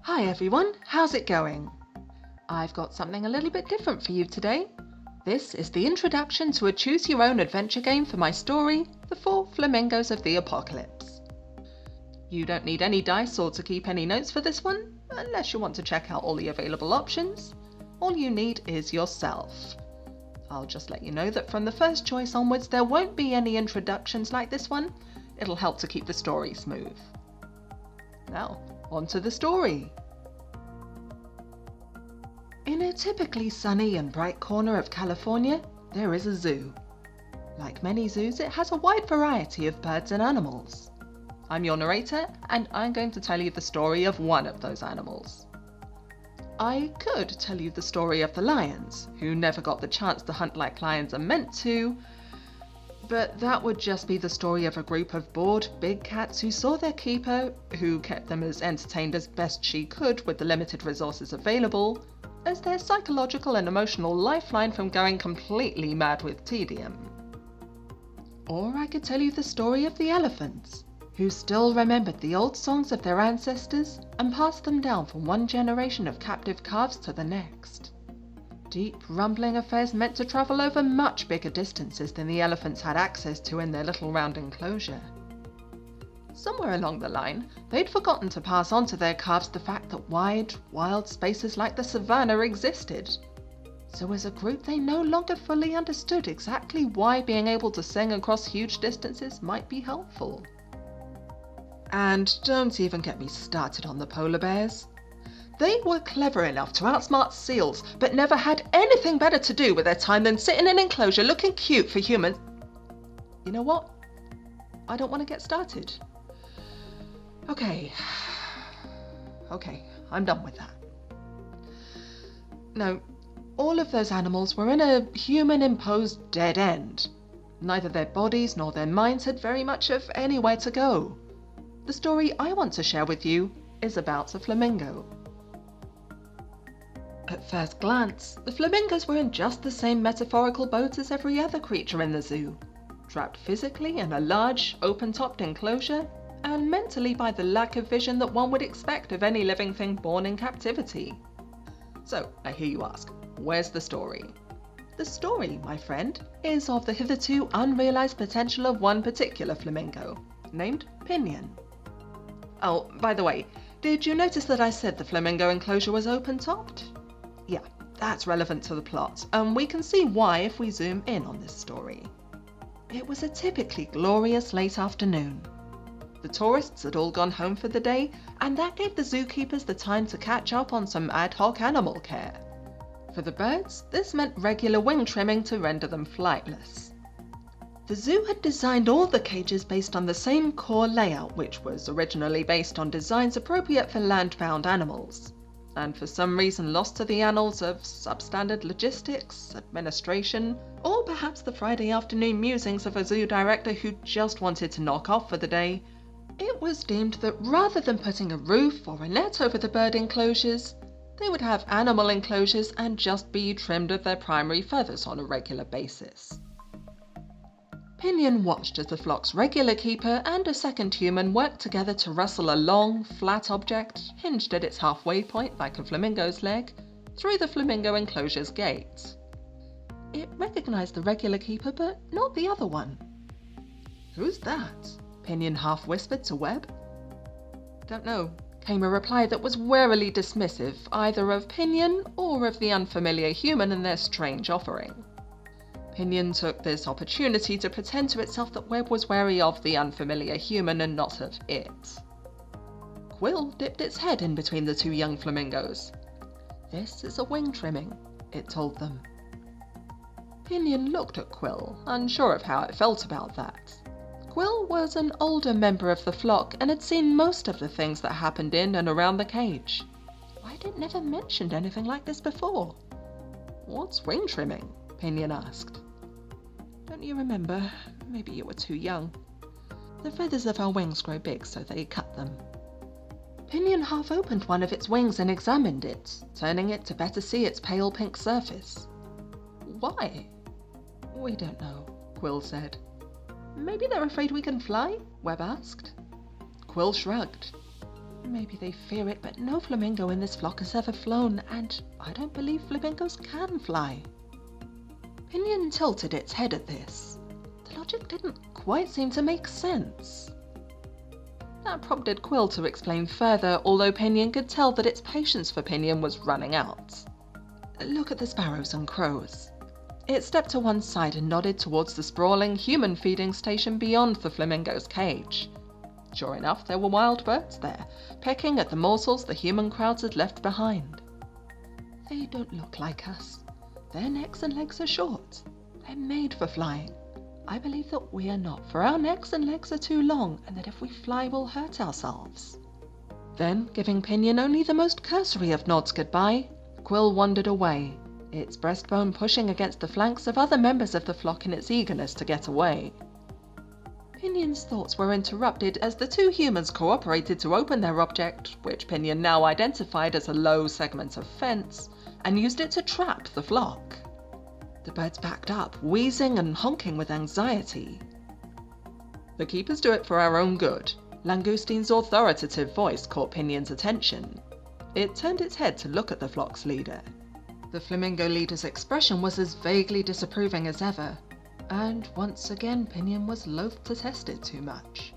Hi everyone, how's it going? I've got something a little bit different for you today. This is the introduction to a choose-your-own adventure game for my story, The 4 Flamingos of the Apocalypse. You don't need any dice or to keep any notes for this one, unless you want to check out all the available options. All you need is yourself. I'll just let you know that from the first choice onwards there won't be any introductions like this one. It'll help to keep the story smooth. Now, on to the story. In a typically sunny and bright corner of California, there is a zoo. Like many zoos, it has a wide variety of birds and animals. I'm your narrator, and I'm going to tell you the story of one of those animals. I could tell you the story of the lions, who never got the chance to hunt like lions are meant to, but that would just be the story of a group of bored big cats who saw their keeper, who kept them as entertained as best she could with the limited resources available, as their psychological and emotional lifeline from going completely mad with tedium. Or I could tell you the story of the elephants, who still remembered the old songs of their ancestors and passed them down from one generation of captive calves to the next. Deep, rumbling affairs meant to travel over much bigger distances than the elephants had access to in their little round enclosure. Somewhere along the line, they'd forgotten to pass on to their calves the fact that wide, wild spaces like the savannah existed. So as a group, they no longer fully understood exactly why being able to sing across huge distances might be helpful. And don't even get me started on the polar bears. They were clever enough to outsmart seals, but never had anything better to do with their time than sit in an enclosure looking cute for humans. You know what? I don't want to get started. Okay, I'm done with that. No, all of those animals were in a human-imposed dead end. Neither their bodies nor their minds had very much of anywhere to go. The story I want to share with you is about a flamingo. At first glance, the flamingos were in just the same metaphorical boat as every other creature in the zoo, trapped physically in a large, open-topped enclosure, and mentally by the lack of vision that one would expect of any living thing born in captivity. So, I hear you ask, where's the story? The story, my friend, is of the hitherto unrealized potential of one particular flamingo, named Pinion. Oh, by the way, did you notice that I said the flamingo enclosure was open-topped? Yeah, that's relevant to the plot, and we can see why if we zoom in on this story. It was a typically glorious late afternoon. The tourists had all gone home for the day, and that gave the zookeepers the time to catch up on some ad hoc animal care. For the birds, this meant regular wing trimming to render them flightless. The zoo had designed all the cages based on the same core layout, which was originally based on designs appropriate for land-bound animals, and for some reason lost to the annals of substandard logistics, administration, or perhaps the Friday afternoon musings of a zoo director who just wanted to knock off for the day. It was deemed that rather than putting a roof or a net over the bird enclosures, they would have animal enclosures and just be trimmed of their primary feathers on a regular basis. Pinion watched as the flock's regular keeper and a second human worked together to wrestle a long, flat object, hinged at its halfway point like a flamingo's leg, through the flamingo enclosure's gate. It recognized the regular keeper, but not the other one. "Who's that?" Pinion half whispered to Webb. "Don't know," came a reply that was warily dismissive either of Pinion or of the unfamiliar human and their strange offering. Pinion took this opportunity to pretend to itself that Webb was wary of the unfamiliar human and not of it. Quill dipped its head in between the two young flamingos. "This is a wing trimming," it told them. Pinion looked at Quill, unsure of how it felt about that. Quill was an older member of the flock and had seen most of the things that happened in and around the cage. Why had it never mentioned anything like this before? "What's wing trimming?" Pinion asked. "Don't you remember? Maybe you were too young. The feathers of our wings grow big, so they cut them." Pinion half opened one of its wings and examined it, turning it to better see its pale pink surface. "Why?" "We don't know," Quill said. "Maybe they're afraid we can fly?" Webb asked. Quill shrugged. Maybe they fear it, but no flamingo in this flock has ever flown, and I don't believe flamingos can fly. Pinion tilted its head at this. The logic didn't quite seem to make sense. That prompted Quill to explain further, although Pinion could tell that its patience for Pinion was running out. Look at the sparrows and crows. It stepped to one side and nodded towards the sprawling human feeding station beyond the flamingo's cage. Sure enough, there were wild birds there, pecking at the morsels the human crowds had left behind. They don't look like us. Their necks and legs are short. They're made for flying. I believe that we are not, for our necks and legs are too long, and that if we fly we'll hurt ourselves. Then, giving Pinion only the most cursory of nods goodbye, Quill wandered away, its breastbone pushing against the flanks of other members of the flock in its eagerness to get away. Pinion's thoughts were interrupted as the two humans cooperated to open their object, which Pinion now identified as a low segment of fence, and used it to trap the flock. The birds backed up, wheezing and honking with anxiety. "The keepers do it for our own good." Langoustine's authoritative voice caught Pinion's attention. It turned its head to look at the flock's leader. The flamingo leader's expression was as vaguely disapproving as ever, and once again Pinion was loath to test it too much.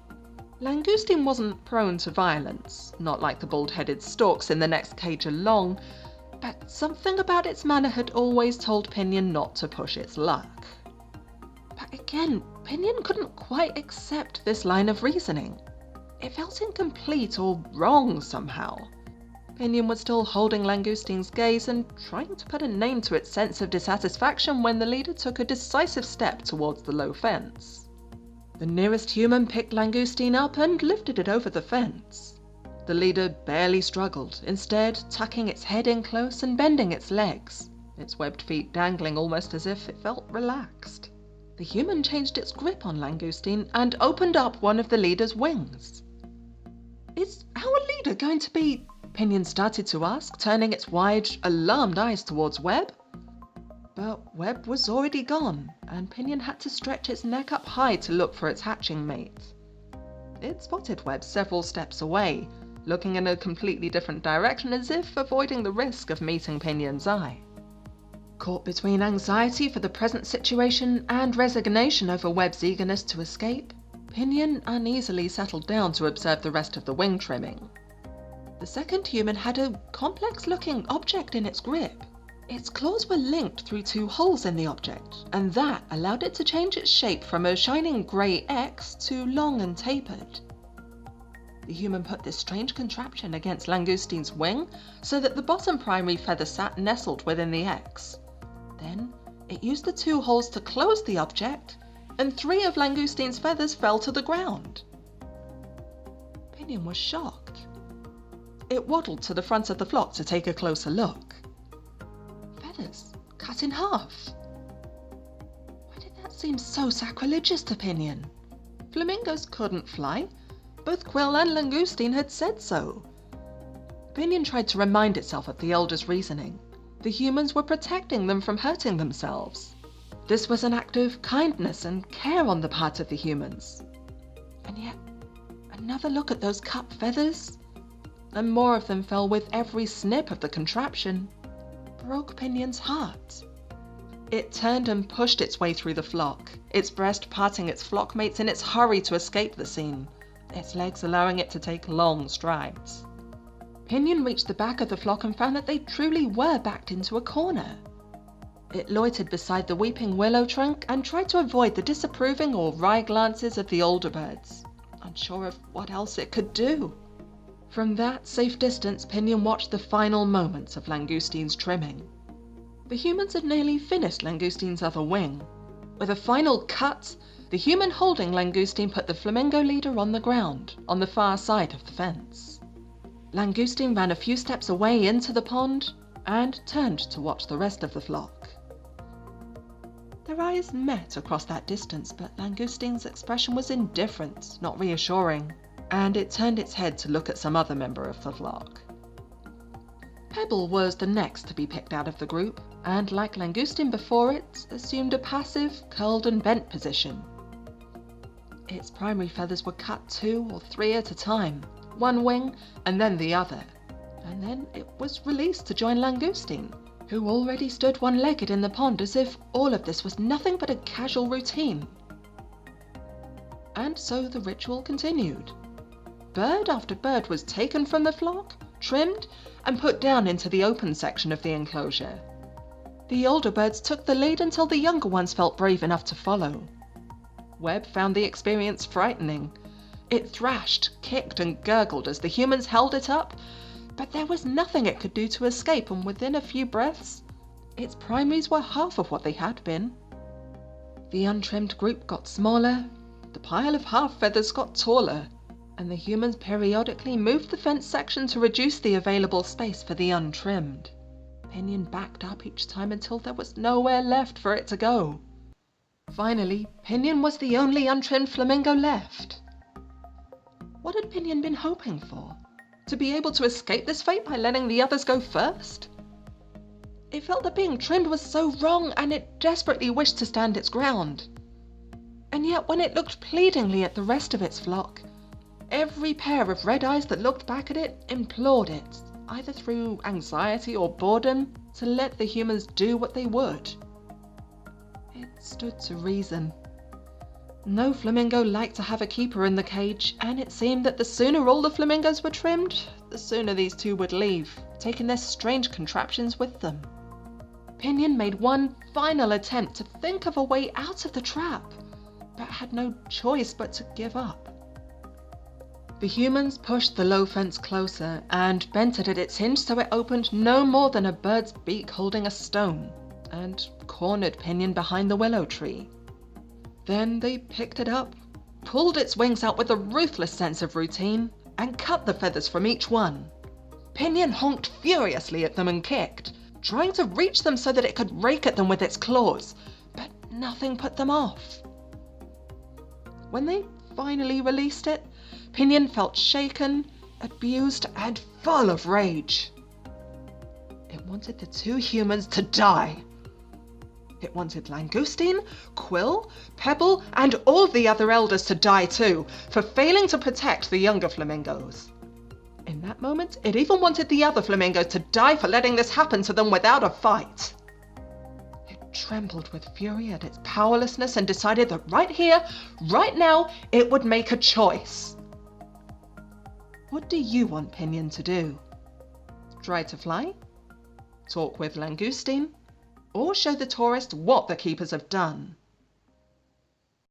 Langoustine wasn't prone to violence, not like the bald-headed storks in the next cage along, but something about its manner had always told Pinion not to push its luck. But again, Pinion couldn't quite accept this line of reasoning. It felt incomplete or wrong somehow. Pinion was still holding Langoustine's gaze and trying to put a name to its sense of dissatisfaction when the leader took a decisive step towards the low fence. The nearest human picked Langoustine up and lifted it over the fence. The leader barely struggled, instead tucking its head in close and bending its legs, its webbed feet dangling almost as if it felt relaxed. The human changed its grip on Langoustine and opened up one of the leader's wings. "Is our leader going to be—" Pinion started to ask, turning its wide, alarmed eyes towards Webb. But Webb was already gone, and Pinion had to stretch its neck up high to look for its hatching mate. It spotted Webb several steps away, looking in a completely different direction as if avoiding the risk of meeting Pinion's eye. Caught between anxiety for the present situation and resignation over Webb's eagerness to escape, Pinion uneasily settled down to observe the rest of the wing trimming. The second human had a complex-looking object in its grip. Its claws were linked through two holes in the object, and that allowed it to change its shape from a shining grey X to long and tapered. The human put this strange contraption against Langoustine's wing so that the bottom primary feather sat nestled within the X. Then it used the two holes to close the object, and 3 of Langoustine's feathers fell to the ground. Pinion was shocked. It waddled to the front of the flock to take a closer look. Feathers cut in half. Why did that seem so sacrilegious to Pinion? Flamingos couldn't fly. Both Quill and Langoustine had said so. Pinion tried to remind itself of the elder's reasoning. The humans were protecting them from hurting themselves. This was an act of kindness and care on the part of the humans. And yet, another look at those cut feathers, and more of them fell with every snip of the contraption, broke Pinion's heart. It turned and pushed its way through the flock, its breast parting its flockmates in its hurry to escape the scene, its legs allowing it to take long strides. Pinion reached the back of the flock and found that they truly were backed into a corner. It loitered beside the weeping willow trunk and tried to avoid the disapproving or wry glances of the older birds, unsure of what else it could do. From that safe distance, Pinion watched the final moments of Langoustine's trimming. The humans had nearly finished Langoustine's other wing. With a final cut, the human holding Langoustine put the flamingo leader on the ground, on the far side of the fence. Langoustine ran a few steps away into the pond and turned to watch the rest of the flock. Their eyes met across that distance, but Langoustine's expression was indifferent, not reassuring, and it turned its head to look at some other member of the flock. Pebble was the next to be picked out of the group, and like Langoustine before it, assumed a passive, curled and bent position. Its primary feathers were cut 2 or 3 at a time, one wing and then the other, and then it was released to join Langoustine, who already stood one-legged in the pond as if all of this was nothing but a casual routine. And so the ritual continued. Bird after bird was taken from the flock, trimmed, and put down into the open section of the enclosure. The older birds took the lead until the younger ones felt brave enough to follow. Webb found the experience frightening. It thrashed, kicked, and gurgled as the humans held it up, but there was nothing it could do to escape, and within a few breaths, its primaries were half of what they had been. The untrimmed group got smaller, the pile of half feathers got taller, and the humans periodically moved the fence section to reduce the available space for the untrimmed. Pinion backed up each time until there was nowhere left for it to go. Finally, Pinion was the only untrimmed flamingo left. What had Pinion been hoping for? To be able to escape this fate by letting the others go first? It felt that being trimmed was so wrong, and it desperately wished to stand its ground. And yet when it looked pleadingly at the rest of its flock, every pair of red eyes that looked back at it implored it, either through anxiety or boredom, to let the humans do what they would. It stood to reason. No flamingo liked to have a keeper in the cage, and it seemed that the sooner all the flamingos were trimmed, the sooner these two would leave, taking their strange contraptions with them. Pinion made one final attempt to think of a way out of the trap, but had no choice but to give up. The humans pushed the low fence closer and bent it at its hinge so it opened no more than a bird's beak holding a stone, and cornered Pinion behind the willow tree. Then they picked it up, pulled its wings out with a ruthless sense of routine, and cut the feathers from each one. Pinion honked furiously at them and kicked, trying to reach them so that it could rake at them with its claws, but nothing put them off. When they finally released it, Pinion felt shaken, abused, and full of rage. It wanted the two humans to die. It wanted Langoustine, Quill, Pebble, and all the other elders to die too, for failing to protect the younger flamingos. In that moment, it even wanted the other flamingos to die for letting this happen to them without a fight. It trembled with fury at its powerlessness and decided that right here, right now, it would make a choice. What do you want Pinion to do? Try to fly? Talk with Langoustine? Or show the tourist what the keepers have done?